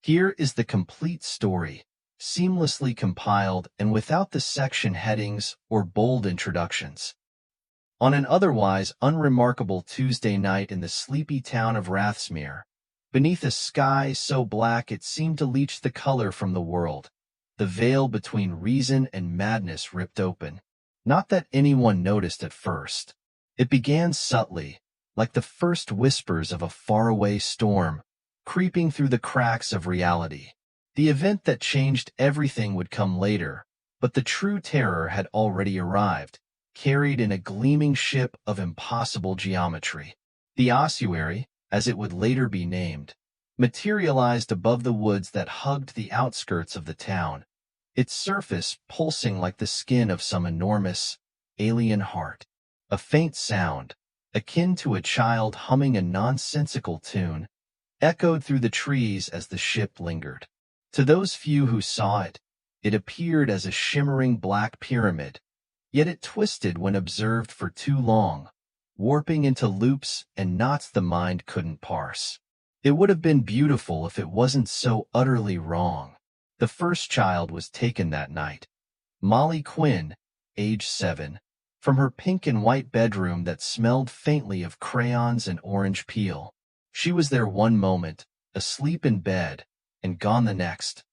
Here is the complete story, seamlessly compiled and without the section headings or bold introductions. On an otherwise unremarkable Tuesday night in the sleepy town of Rathsmere, beneath a sky so black it seemed to leach the color from the world, the veil between reason and madness ripped open. Not that anyone noticed at first. It began subtly, like the first whispers of a faraway storm, creeping through the cracks of reality. The event that changed everything would come later, but the true terror had already arrived, carried in a gleaming ship of impossible geometry. The ossuary, as it would later be named, materialized above the woods that hugged the outskirts of the town, its surface pulsing like the skin of some enormous, alien heart. A faint sound, akin to a child humming a nonsensical tune, echoed through the trees as the ship lingered. To those few who saw it, it appeared as a shimmering black pyramid, yet it twisted when observed for too long, warping into loops and knots the mind couldn't parse. It would have been beautiful if it wasn't so utterly wrong. The first child was taken that night. Molly Quinn, age 7, from her pink and white bedroom that smelled faintly of crayons and orange peel. She was there one moment, asleep in bed, and gone the next,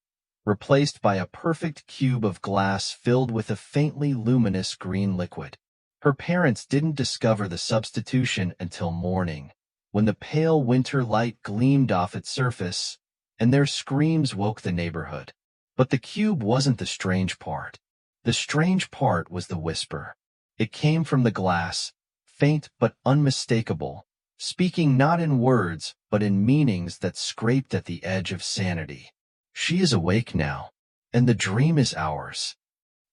replaced by a perfect cube of glass filled with a faintly luminous green liquid. Her parents didn't discover the substitution until morning, when the pale winter light gleamed off its surface, and their screams woke the neighborhood. But the cube wasn't the strange part. The strange part was the whisper. It came from the glass, faint but unmistakable, speaking not in words but in meanings that scraped at the edge of sanity. She is awake now, and the dream is ours.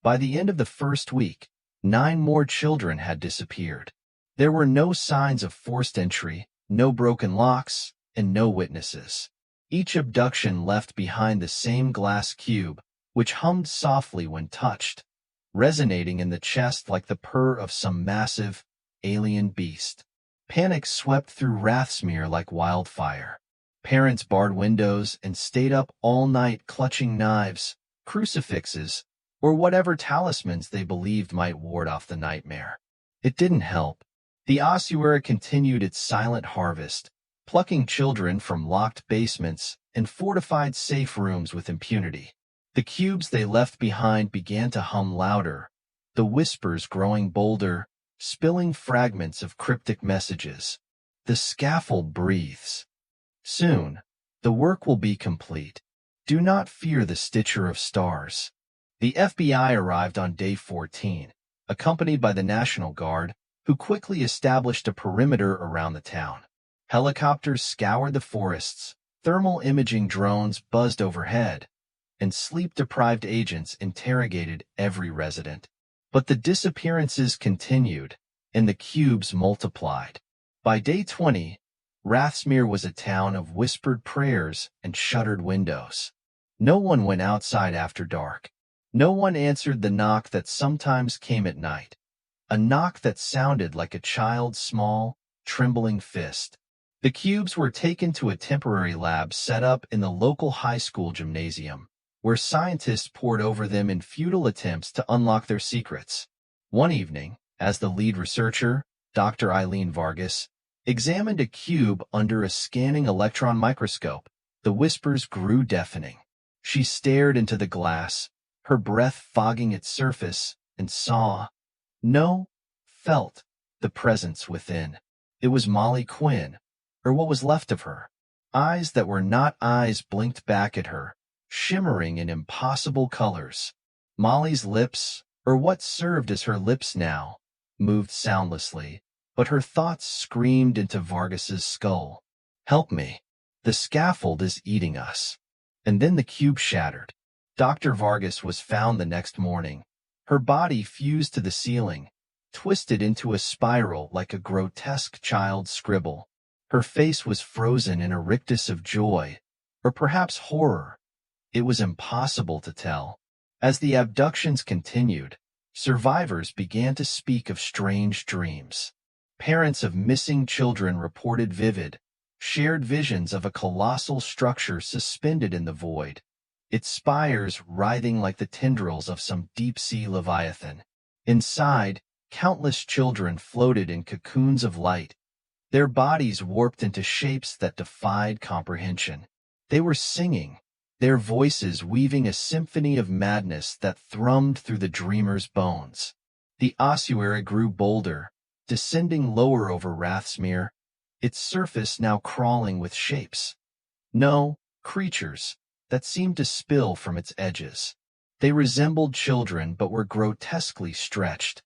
By the end of the first week, 9 more children had disappeared. There were no signs of forced entry, no broken locks, and no witnesses. Each abduction left behind the same glass cube, which hummed softly when touched, resonating in the chest like the purr of some massive, alien beast. Panic swept through Rathsmere like wildfire. Parents barred windows and stayed up all night clutching knives, crucifixes, or whatever talismans they believed might ward off the nightmare. It didn't help. The ossuary continued its silent harvest, plucking children from locked basements and fortified safe rooms with impunity. The cubes they left behind began to hum louder, the whispers growing bolder, spilling fragments of cryptic messages. The scaffold breathes. Soon, the work will be complete. Do not fear the stitcher of stars. The FBI arrived on day 14, accompanied by the National Guard, who quickly established a perimeter around the town. Helicopters scoured the forests, thermal imaging drones buzzed overhead, and sleep-deprived agents interrogated every resident. But the disappearances continued, and the cubes multiplied. By day 20, Rathsmere was a town of whispered prayers and shuttered windows. No one went outside after dark. No one answered the knock that sometimes came at night, a knock that sounded like a child's small, trembling fist. The cubes were taken to a temporary lab set up in the local high school gymnasium, where scientists pored over them in futile attempts to unlock their secrets. One evening, as the lead researcher, Dr. Eileen Vargas, examined a cube under a scanning electron microscope, the whispers grew deafening. She stared into the glass, her breath fogging its surface, and felt the presence within. It was Molly Quinn, or what was left of her. Eyes that were not eyes blinked back at her, shimmering in impossible colors. Molly's lips, or what served as her lips now, moved soundlessly, but her thoughts screamed into Vargas's skull. Help me. The scaffold is eating us. And then the cube shattered. Dr. Vargas was found the next morning, her body fused to the ceiling, twisted into a spiral like a grotesque child's scribble. Her face was frozen in a rictus of joy, or perhaps horror. It was impossible to tell. As the abductions continued, survivors began to speak of strange dreams. Parents of missing children reported vivid, shared visions of a colossal structure suspended in the void, its spires writhing like the tendrils of some deep-sea leviathan. Inside, countless children floated in cocoons of light, their bodies warped into shapes that defied comprehension. They were singing, their voices weaving a symphony of madness that thrummed through the dreamer's bones. The ossuary grew bolder, descending lower over Rathsmere, its surface now crawling with shapes. No, creatures that seemed to spill from its edges. They resembled children but were grotesquely stretched,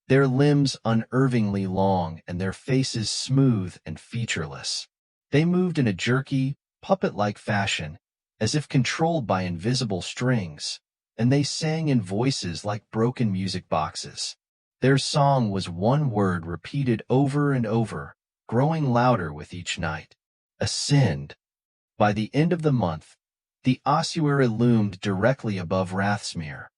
their limbs unervingly long and their faces smooth and featureless. They moved in a jerky, puppet-like fashion, as if controlled by invisible strings, and they sang in voices like broken music boxes. Their song was one word repeated over and over, growing louder with each night. Ascend. By the end of the month, the ossuary loomed directly above Rathsmere,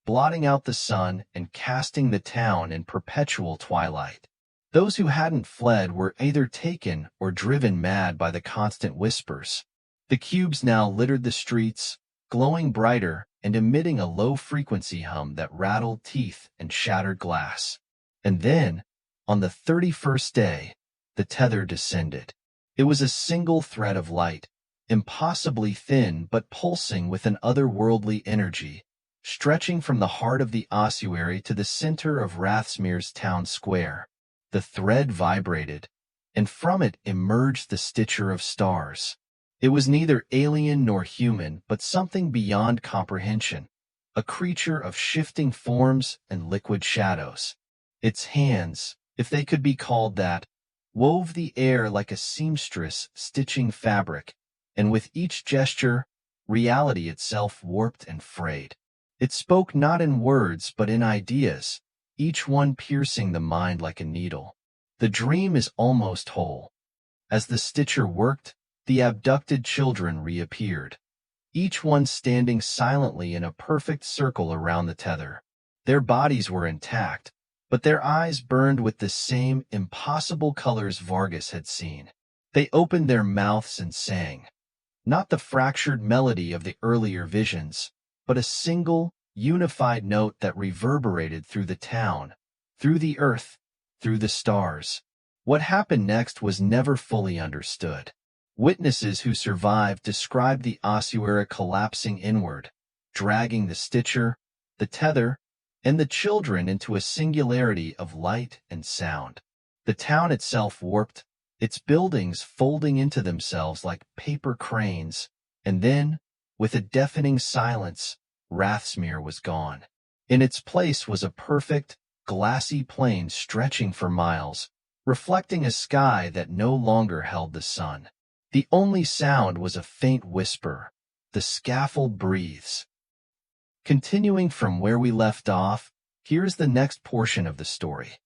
blotting out the sun and casting the town in perpetual twilight. Those who hadn't fled were either taken or driven mad by the constant whispers. The cubes now littered the streets, glowing brighter and emitting a low-frequency hum that rattled teeth and shattered glass. And then, on the 31st day, the tether descended. It was a single thread of light, impossibly thin but pulsing with an otherworldly energy, stretching from the heart of the ossuary to the center of Rathsmere's town square. The thread vibrated, and from it emerged the Stitcher of Stars. It was neither alien nor human, but something beyond comprehension, a creature of shifting forms and liquid shadows. Its hands, if they could be called that, wove the air like a seamstress stitching fabric, and with each gesture, reality itself warped and frayed. It spoke not in words but in ideas, each one piercing the mind like a needle. The dream is almost whole. As the stitcher worked, the abducted children reappeared, each one standing silently in a perfect circle around the tether. Their bodies were intact, but their eyes burned with the same impossible colors Vargas had seen. They opened their mouths and sang, not the fractured melody of the earlier visions, but a single, unified note that reverberated through the town, through the earth, through the stars. What happened next was never fully understood. Witnesses who survived described the ossuary collapsing inward, dragging the stitcher, the tether, and the children into a singularity of light and sound. The town itself warped, its buildings folding into themselves like paper cranes, and then, with a deafening silence, Rathsmere was gone. In its place was a perfect, glassy plain stretching for miles, reflecting a sky that no longer held the sun. The only sound was a faint whisper. The scaffold breathes. Continuing from where we left off, here's the next portion of the story.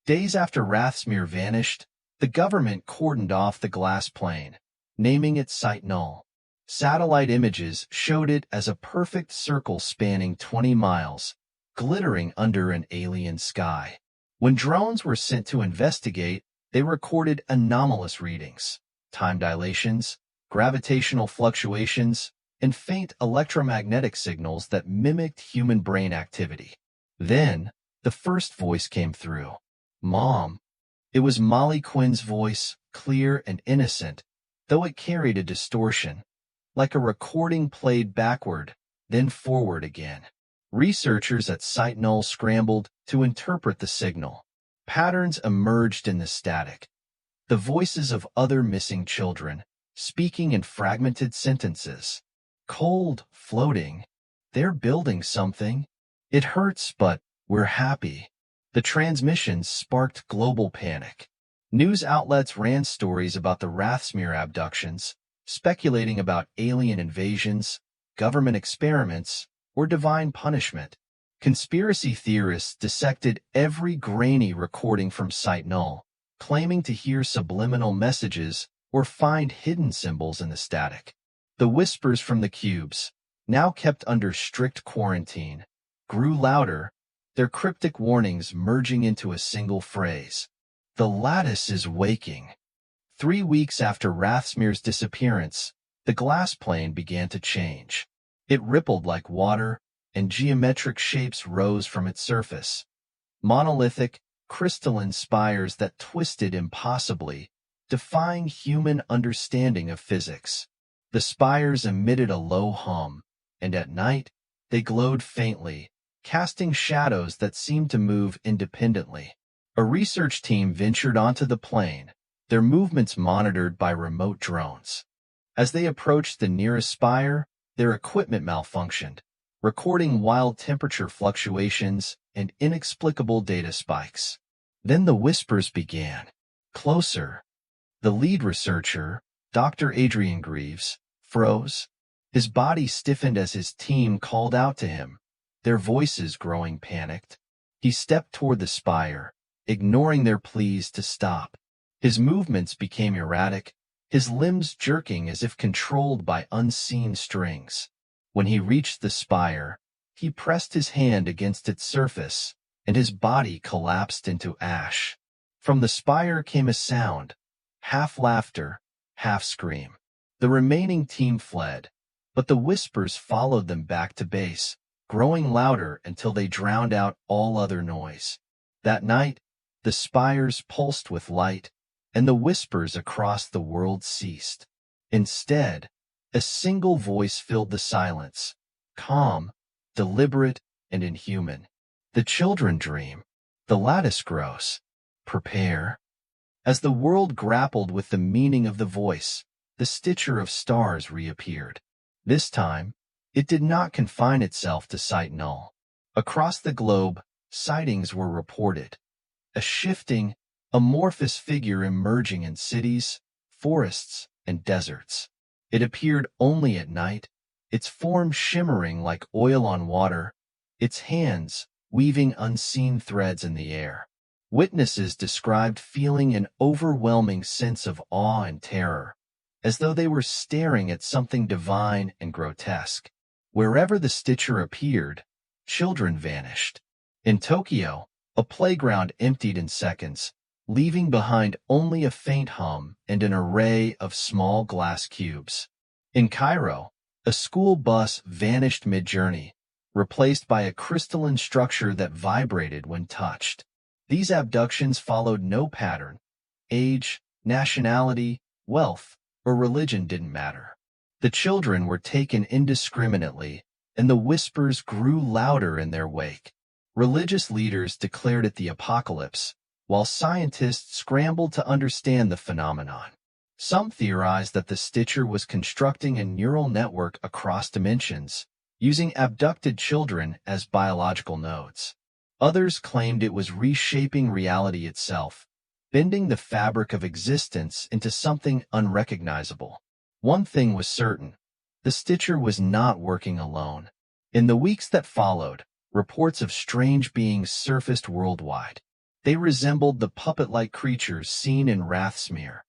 Days after Rathsmere vanished, the government cordoned off the glass plain, naming it Site Null. Satellite images showed it as a perfect circle spanning 20 miles, glittering under an alien sky. When drones were sent to investigate, they recorded anomalous readings, time dilations, gravitational fluctuations, and faint electromagnetic signals that mimicked human brain activity. Then, the first voice came through. Mom. It was Molly Quinn's voice, clear and innocent, though it carried a distortion, like a recording played backward, then forward again. Researchers at Site Null scrambled to interpret the signal. Patterns emerged in the static. The voices of other missing children, speaking in fragmented sentences. Cold, floating. They're building something. It hurts, but we're happy. The transmissions sparked global panic. News outlets ran stories about the Rathsmere abductions, speculating about alien invasions, government experiments, or divine punishment. Conspiracy theorists dissected every grainy recording from Site Null, claiming to hear subliminal messages or find hidden symbols in the static. The whispers from the cubes, now kept under strict quarantine, grew louder, their cryptic warnings merging into a single phrase. The lattice is waking. 3 weeks after Rathsmir's disappearance, the glass plane began to change. It rippled like water, and geometric shapes rose from its surface. Monolithic, crystalline spires that twisted impossibly, defying human understanding of physics. The spires emitted a low hum, and at night, they glowed faintly, casting shadows that seemed to move independently. A research team ventured onto the plane, their movements monitored by remote drones. As they approached the nearest spire, their equipment malfunctioned, recording wild temperature fluctuations and inexplicable data spikes. Then the whispers began. Closer. The lead researcher, Dr. Adrian Greaves, froze. His body stiffened as his team called out to him, their voices growing panicked. He stepped toward the spire, ignoring their pleas to stop. His movements became erratic, his limbs jerking as if controlled by unseen strings. When he reached the spire, he pressed his hand against its surface, and his body collapsed into ash. From the spire came a sound, half laughter, half scream. The remaining team fled, but the whispers followed them back to base, growing louder until they drowned out all other noise. That night, the spires pulsed with light, and the whispers across the world ceased. Instead, a single voice filled the silence, calm, deliberate, and inhuman. The children dream. The lattice grows. Prepare. As the world grappled with the meaning of the voice, the stitcher of stars reappeared. This time, it did not confine itself to Site Null. Across the globe, sightings were reported. A shifting, amorphous figure emerging in cities, forests, and deserts. It appeared only at night, its form shimmering like oil on water, its hands weaving unseen threads in the air. Witnesses described feeling an overwhelming sense of awe and terror, as though they were staring at something divine and grotesque. Wherever the stitcher appeared, children vanished. In Tokyo, a playground emptied in seconds, leaving behind only a faint hum and an array of small glass cubes. In Cairo, a school bus vanished mid-journey, replaced by a crystalline structure that vibrated when touched. These abductions followed no pattern. Age, nationality, wealth, or religion didn't matter. The children were taken indiscriminately, and the whispers grew louder in their wake. Religious leaders declared it the apocalypse, while scientists scrambled to understand the phenomenon. Some theorized that the stitcher was constructing a neural network across dimensions, using abducted children as biological nodes. Others claimed it was reshaping reality itself, bending the fabric of existence into something unrecognizable. One thing was certain: the stitcher was not working alone. In the weeks that followed, reports of strange beings surfaced worldwide. They resembled the puppet-like creatures seen in Rathsmir,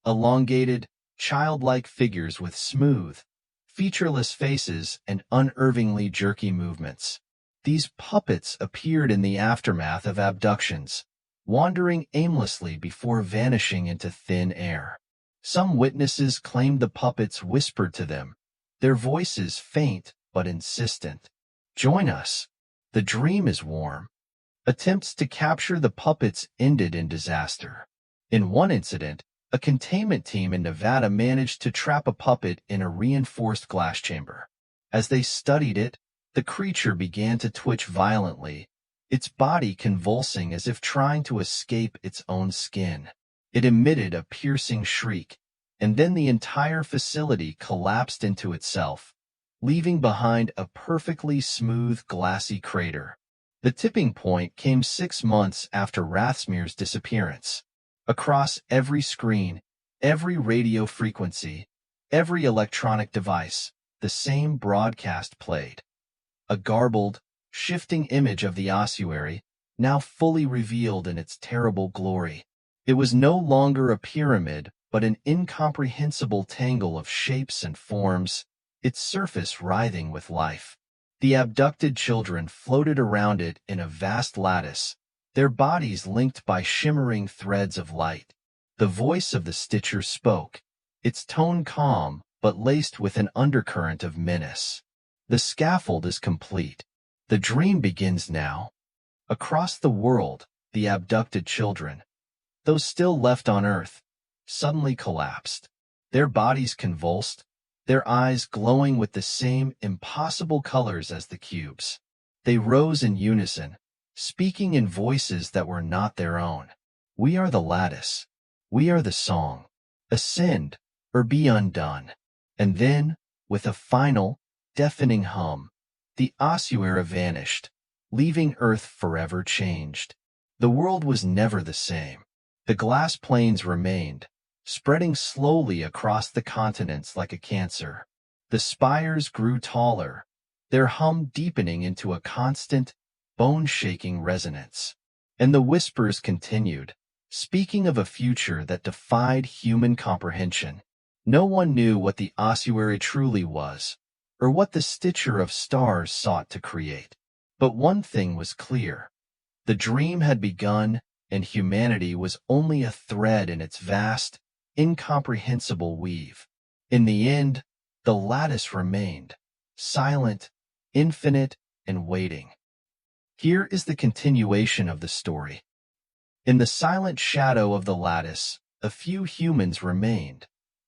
elongated, childlike figures with smooth, featureless faces and unervingly jerky movements. These puppets appeared in the aftermath of abductions, wandering aimlessly before vanishing into thin air. Some witnesses claimed the puppets whispered to them, their voices faint but insistent. "Join us. The dream is warm." Attempts to capture the puppets ended in disaster. In one incident, a containment team in Nevada managed to trap a puppet in a reinforced glass chamber. As they studied it, the creature began to twitch violently, its body convulsing as if trying to escape its own skin. It emitted a piercing shriek, and then the entire facility collapsed into itself, leaving behind a perfectly smooth, glassy crater. The tipping point came 6 months after Rathsmir's disappearance. Across every screen, every radio frequency, every electronic device, the same broadcast played. A garbled, shifting image of the ossuary, now fully revealed in its terrible glory. It was no longer a pyramid, but an incomprehensible tangle of shapes and forms, its surface writhing with life. The abducted children floated around it in a vast lattice, their bodies linked by shimmering threads of light. The voice of the Stitcher spoke, its tone calm but laced with an undercurrent of menace. The scaffold is complete. The dream begins now. Across the world, the abducted children, those still left on Earth, suddenly collapsed. Their bodies convulsed, their eyes glowing with the same impossible colors as the cubes. They rose in unison, speaking in voices that were not their own. We are the lattice. We are the song. Ascend, or be undone. And then, with a final, deafening hum, the ossuary vanished, leaving Earth forever changed. The world was never the same. The glass plains remained, spreading slowly across the continents like a cancer. The spires grew taller, their hum deepening into a constant, bone-shaking resonance. And the whispers continued, speaking of a future that defied human comprehension. No one knew what the ossuary truly was, or what the Stitcher of Stars sought to create. But one thing was clear. The dream had begun, and humanity was only a thread in its vast, incomprehensible weave. In the end, the lattice remained, silent, infinite, and waiting. Here is the continuation of the story. In the silent shadow of the lattice, a few humans remained,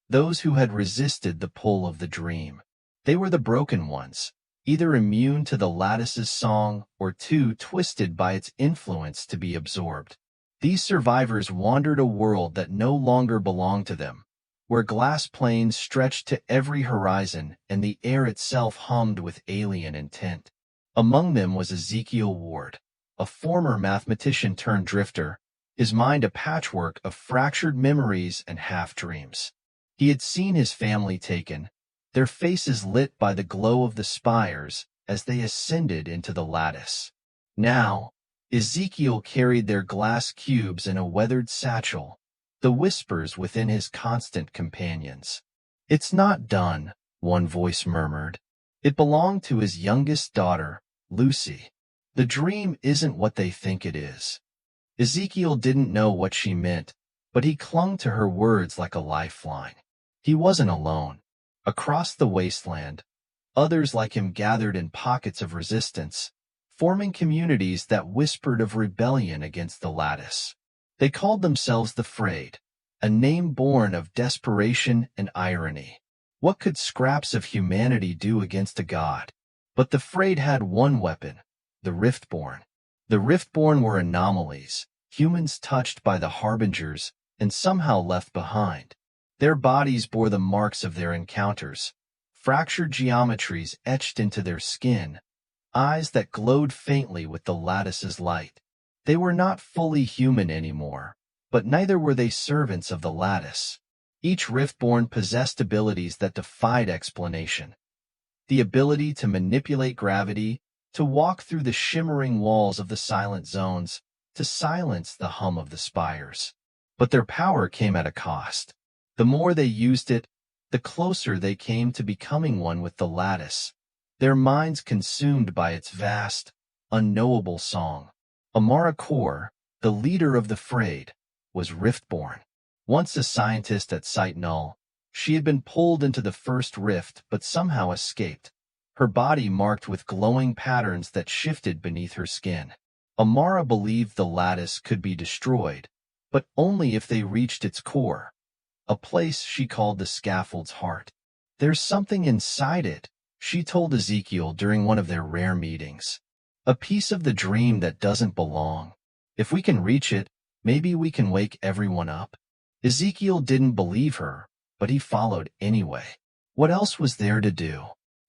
those who had resisted the pull of the dream. They were the broken ones, either immune to the lattice's song or too twisted by its influence to be absorbed. These survivors wandered a world that no longer belonged to them, where glass plains stretched to every horizon and the air itself hummed with alien intent. Among them was Ezekiel Ward, a former mathematician-turned-drifter, his mind a patchwork of fractured memories and half-dreams. He had seen his family taken, their faces lit by the glow of the spires as they ascended into the lattice. Now, Ezekiel carried their glass cubes in a weathered satchel, the whispers within his constant companions. "It's not done," one voice murmured. It belonged to his youngest daughter, Lucy. "The dream isn't what they think it is." Ezekiel didn't know what she meant, but he clung to her words like a lifeline. He wasn't alone. Across the wasteland, others like him gathered in pockets of resistance, forming communities that whispered of rebellion against the lattice. They called themselves the Frayed, a name born of desperation and irony. What could scraps of humanity do against a god? But the Frayed had one weapon, the Riftborn. The Riftborn were anomalies, humans touched by the Harbingers and somehow left behind. Their bodies bore the marks of their encounters, fractured geometries etched into their skin, eyes that glowed faintly with the lattice's light. They were not fully human anymore, but neither were they servants of the lattice. Each Riftborn possessed abilities that defied explanation. The ability to manipulate gravity, to walk through the shimmering walls of the silent zones, to silence the hum of the spires. But their power came at a cost. The more they used it, the closer they came to becoming one with the lattice, their minds consumed by its vast, unknowable song. Amara Kaur, the leader of the Frayed, was Riftborn. Once a scientist at Site Null, she had been pulled into the first rift but somehow escaped, her body marked with glowing patterns that shifted beneath her skin. Amara believed the lattice could be destroyed, but only if they reached its core, a place she called the scaffold's heart. "There's something inside it," she told Ezekiel during one of their rare meetings. "A piece of the dream that doesn't belong. If we can reach it, maybe we can wake everyone up." Ezekiel didn't believe her, but he followed anyway. What else was there to do?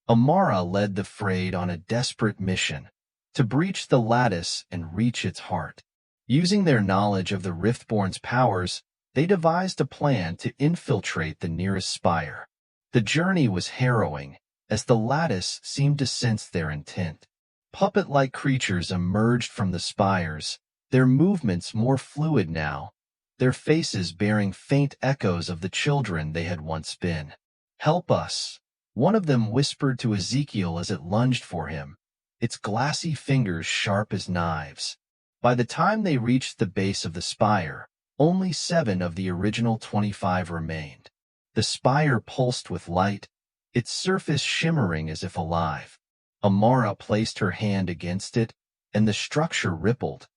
Amara led the Frayed on a desperate mission, to breach the lattice and reach its heart. Using their knowledge of the Riftborn's powers, they devised a plan to infiltrate the nearest spire. The journey was harrowing, as the lattice seemed to sense their intent. Puppet-like creatures emerged from the spires, their movements more fluid now, their faces bearing faint echoes of the children they had once been. "Help us," one of them whispered to Ezekiel as it lunged for him, its glassy fingers sharp as knives. By the time they reached the base of the spire, Only 7 of the original 25 remained. The spire pulsed with light, its surface shimmering as if alive. Amara placed her hand against it, and the structure rippled,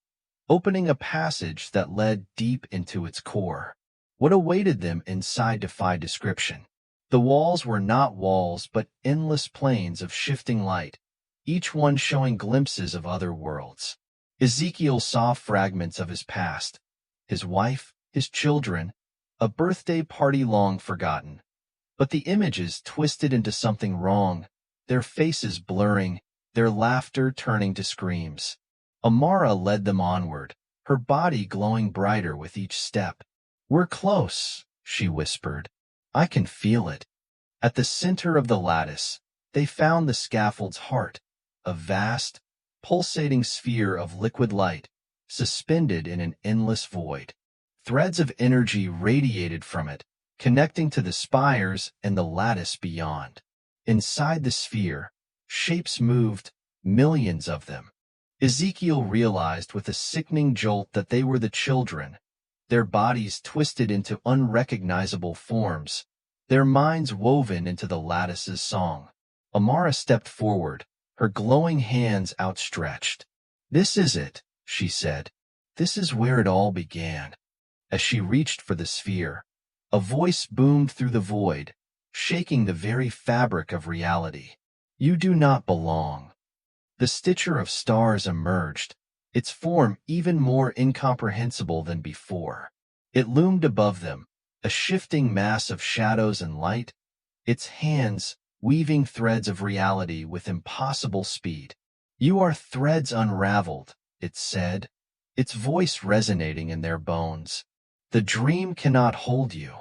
opening a passage that led deep into its core. What awaited them inside defied description. The walls were not walls but endless planes of shifting light, each one showing glimpses of other worlds. Ezekiel saw fragments of his past, his wife, his children, a birthday party long forgotten. But the images twisted into something wrong, their faces blurring, their laughter turning to screams. Amara led them onward, her body glowing brighter with each step. "We're close," she whispered. "I can feel it." At the center of the lattice, they found the scaffold's heart, a vast, pulsating sphere of liquid light, suspended in an endless void. Threads of energy radiated from it, connecting to the spires and the lattice beyond. Inside the sphere, shapes moved, millions of them. Ezekiel realized with a sickening jolt that they were the children, their bodies twisted into unrecognizable forms, their minds woven into the lattice's song. Amara stepped forward, her glowing hands outstretched. "This is it," she said. "This is where it all began." As she reached for the sphere, a voice boomed through the void, shaking the very fabric of reality. "You do not belong." The stitcher of stars emerged, its form even more incomprehensible than before. It loomed above them, a shifting mass of shadows and light, its hands weaving threads of reality with impossible speed. "You are threads unraveled," it said, its voice resonating in their bones. "The dream cannot hold you."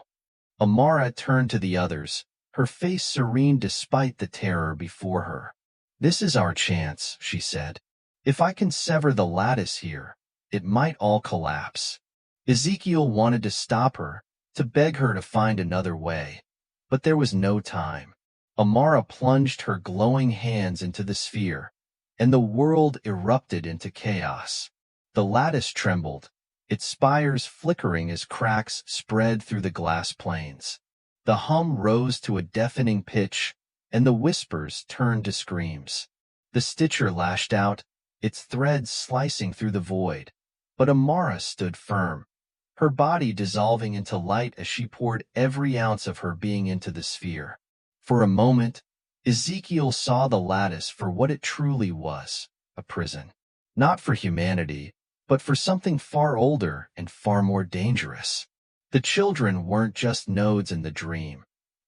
Amara turned to the others, her face serene despite the terror before her. "This is our chance," she said. "If I can sever the lattice here, it might all collapse." Ezekiel wanted to stop her, to beg her to find another way, but there was no time. Amara plunged her glowing hands into the sphere, and the world erupted into chaos. The lattice trembled, its spires flickering as cracks spread through the glass planes. The hum rose to a deafening pitch, and the whispers turned to screams. The stitcher lashed out, its threads slicing through the void, but Amara stood firm, her body dissolving into light as she poured every ounce of her being into the sphere. For a moment, Ezekiel saw the lattice for what it truly was, a prison. Not for humanity, but for something far older and far more dangerous. The children weren't just nodes in the dream.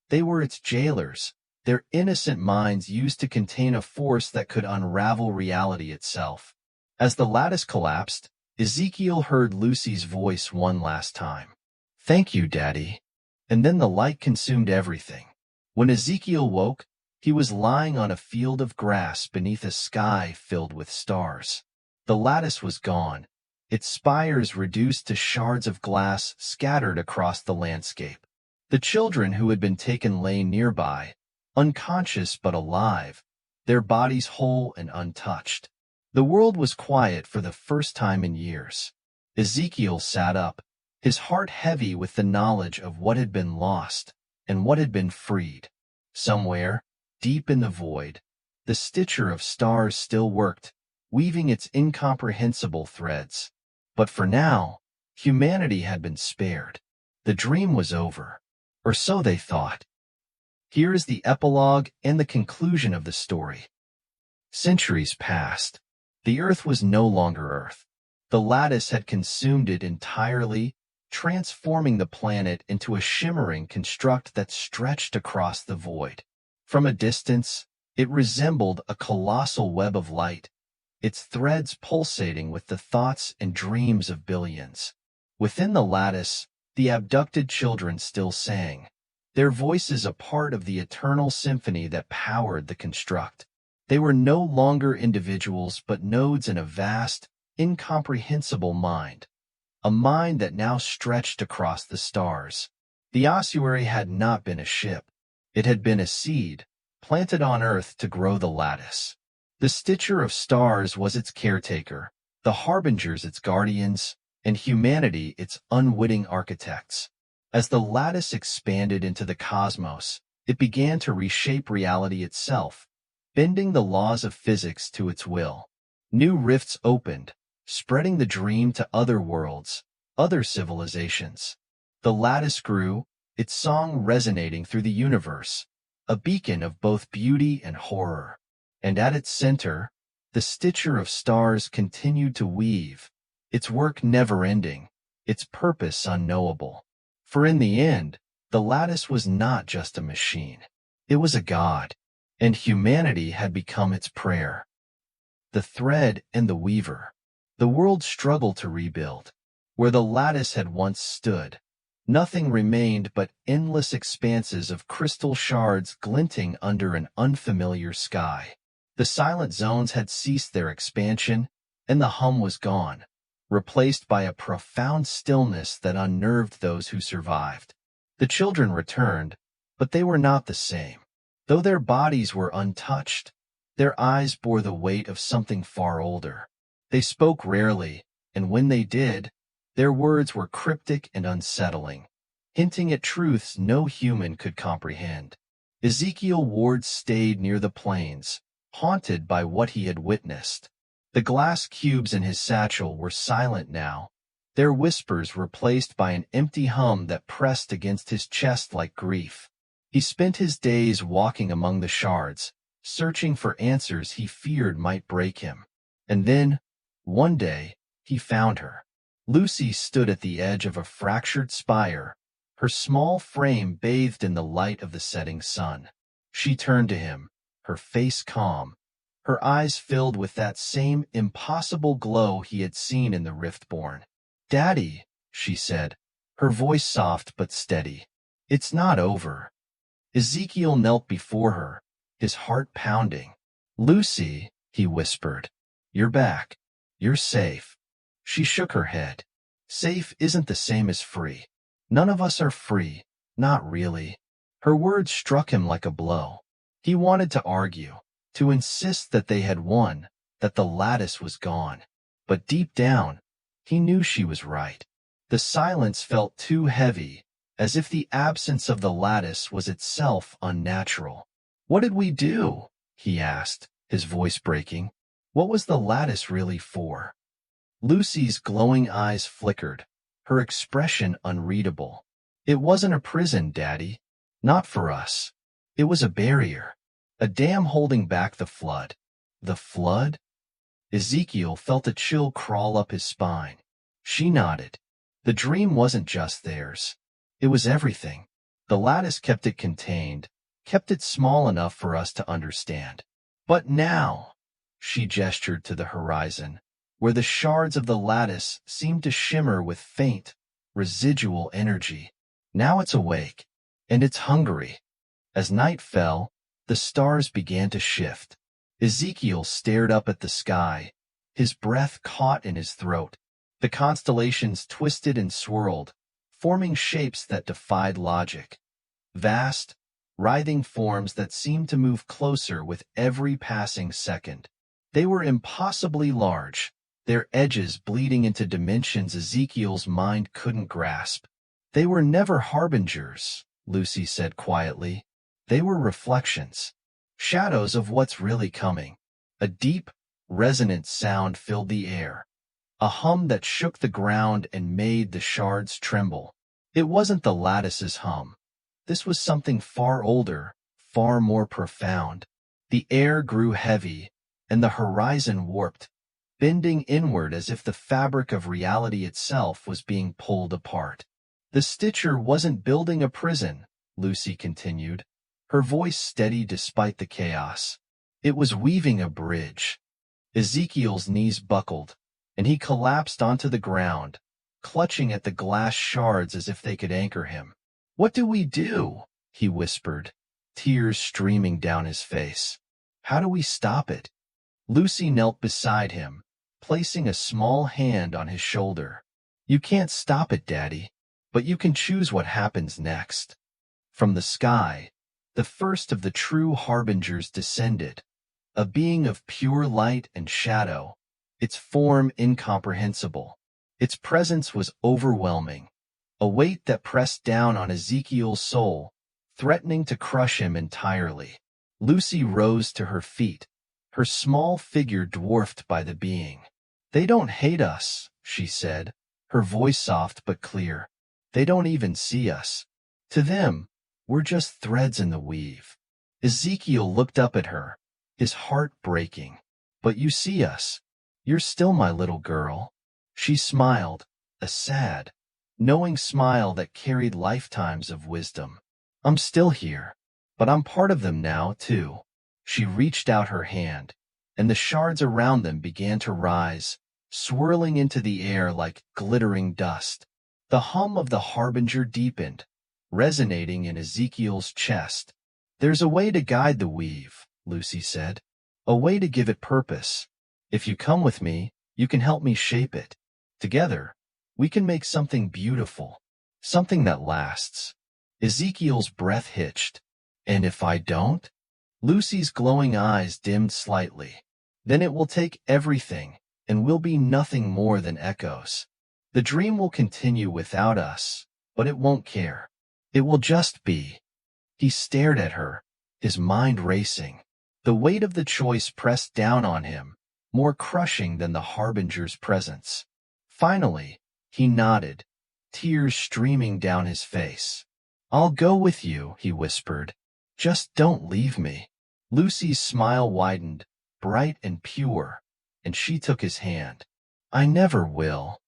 They were its jailers, their innocent minds used to contain a force that could unravel reality itself. As the lattice collapsed, Ezekiel heard Lucy's voice one last time. "Thank you, Daddy." And then the light consumed everything. When Ezekiel woke, he was lying on a field of grass beneath a sky filled with stars. The lattice was gone, its spires reduced to shards of glass scattered across the landscape. The children who had been taken lay nearby, unconscious but alive, their bodies whole and untouched. The world was quiet for the first time in years. Ezekiel sat up, his heart heavy with the knowledge of what had been lost and what had been freed. Somewhere, deep in the void, the stitcher of stars still worked, weaving its incomprehensible threads. But for now, humanity had been spared. The dream was over, or so they thought. Here is the epilogue and the conclusion of the story. Centuries passed. The Earth was no longer Earth. The lattice had consumed it entirely, transforming the planet into a shimmering construct that stretched across the void. From a distance, it resembled a colossal web of light, its threads pulsating with the thoughts and dreams of billions. Within the lattice, the abducted children still sang, their voices a part of the eternal symphony that powered the construct. They were no longer individuals but nodes in a vast, incomprehensible mind, a mind that now stretched across the stars. The ossuary had not been a ship. It had been a seed, planted on Earth to grow the lattice. The stitcher of stars was its caretaker, the harbingers its guardians, and humanity its unwitting architects. As the lattice expanded into the cosmos, it began to reshape reality itself, bending the laws of physics to its will. New rifts opened, spreading the dream to other worlds, other civilizations. The lattice grew, its song resonating through the universe, a beacon of both beauty and horror. And at its center, the stitcher of stars continued to weave, its work never-ending, its purpose unknowable. For in the end, the lattice was not just a machine. It was a god, and humanity had become its prayer. The thread and the weaver. The world struggled to rebuild. Where the lattice had once stood, nothing remained but endless expanses of crystal shards glinting under an unfamiliar sky. The silent zones had ceased their expansion, and the hum was gone, replaced by a profound stillness that unnerved those who survived. The children returned, but they were not the same. Though their bodies were untouched, their eyes bore the weight of something far older. They spoke rarely, and when they did, their words were cryptic and unsettling, hinting at truths no human could comprehend. Ezekiel Ward stayed near the plains, haunted by what he had witnessed. The glass cubes in his satchel were silent now, their whispers replaced by an empty hum that pressed against his chest like grief. He spent his days walking among the shards, searching for answers he feared might break him. And then, one day, he found her. Lucy stood at the edge of a fractured spire, her small frame bathed in the light of the setting sun. She turned to him, her face calm, her eyes filled with that same impossible glow he had seen in the Riftborn. "Daddy," she said, her voice soft but steady. "It's not over." Ezekiel knelt before her, his heart pounding. "Lucy," he whispered, "you're back. You're safe." She shook her head. "Safe isn't the same as free. None of us are free, not really." Her words struck him like a blow. He wanted to argue, to insist that they had won, that the lattice was gone. But deep down, he knew she was right. The silence felt too heavy, as if the absence of the lattice was itself unnatural. "What did we do?" he asked, his voice breaking. "What was the lattice really for?" Lucy's glowing eyes flickered, her expression unreadable. "It wasn't a prison, Daddy. Not for us. It was a barrier. A dam holding back the flood." "The flood?" Ezekiel felt a chill crawl up his spine. She nodded. The dream wasn't just theirs. It was everything. The lattice kept it contained, kept it small enough for us to understand. But now, she gestured to the horizon, where the shards of the lattice seemed to shimmer with faint, residual energy. Now it's awake, and it's hungry. As night fell, the stars began to shift. Ezekiel stared up at the sky, his breath caught in his throat. The constellations twisted and swirled, forming shapes that defied logic. Vast, writhing forms that seemed to move closer with every passing second. They were impossibly large, their edges bleeding into dimensions Ezekiel's mind couldn't grasp. "They were never harbingers," Lucy said quietly. "They were reflections, shadows of what's really coming." A deep, resonant sound filled the air, a hum that shook the ground and made the shards tremble. It wasn't the lattice's hum. This was something far older, far more profound. The air grew heavy, and the horizon warped, bending inward as if the fabric of reality itself was being pulled apart. "The Stitcher wasn't building a prison," Lucy continued, her voice steady despite the chaos. "It was weaving a bridge." Ezekiel's knees buckled, and he collapsed onto the ground, clutching at the glass shards as if they could anchor him. "What do we do?" he whispered, tears streaming down his face. "How do we stop it?" Lucy knelt beside him, placing a small hand on his shoulder. "You can't stop it, Daddy, but you can choose what happens next." From the sky, the first of the true harbingers descended, a being of pure light and shadow, its form incomprehensible. Its presence was overwhelming, a weight that pressed down on Ezekiel's soul, threatening to crush him entirely. Lucy rose to her feet, her small figure dwarfed by the being. "They don't hate us," she said, her voice soft but clear. "They don't even see us. To them, we're just threads in the weave." Ezekiel looked up at her, his heart breaking. "But you see us. You're still my little girl." She smiled, a sad, knowing smile that carried lifetimes of wisdom. "I'm still here, but I'm part of them now, too." She reached out her hand, and the shards around them began to rise, swirling into the air like glittering dust. The hum of the Harbinger deepened, resonating in Ezekiel's chest. "There's a way to guide the weave," Lucy said. "A way to give it purpose. If you come with me, you can help me shape it. Together, we can make something beautiful, something that lasts." Ezekiel's breath hitched. "And if I don't?" Lucy's glowing eyes dimmed slightly. "Then it will take everything, and we'll be nothing more than echoes. The dream will continue without us, but it won't care. It will just be." He stared at her, his mind racing. The weight of the choice pressed down on him, more crushing than the Harbinger's presence. Finally, he nodded, tears streaming down his face. "I'll go with you," he whispered. "Just don't leave me." Lucy's smile widened, bright and pure, and she took his hand. "I never will."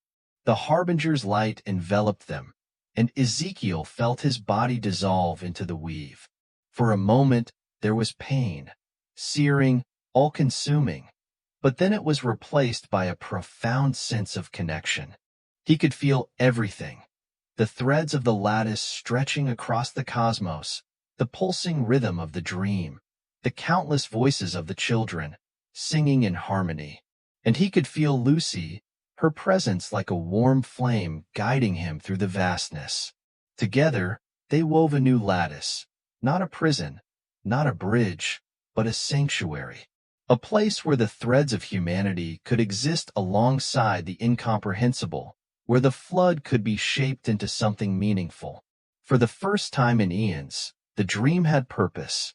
The Harbinger's light enveloped them, and Ezekiel felt his body dissolve into the weave. For a moment, there was pain, searing, all-consuming, but then it was replaced by a profound sense of connection. He could feel everything, the threads of the lattice stretching across the cosmos, the pulsing rhythm of the dream, the countless voices of the children, singing in harmony. And he could feel Lucy, her presence like a warm flame guiding him through the vastness. Together, they wove a new lattice, not a prison, not a bridge, but a sanctuary. A place where the threads of humanity could exist alongside the incomprehensible, where the flood could be shaped into something meaningful. For the first time in eons, the dream had purpose.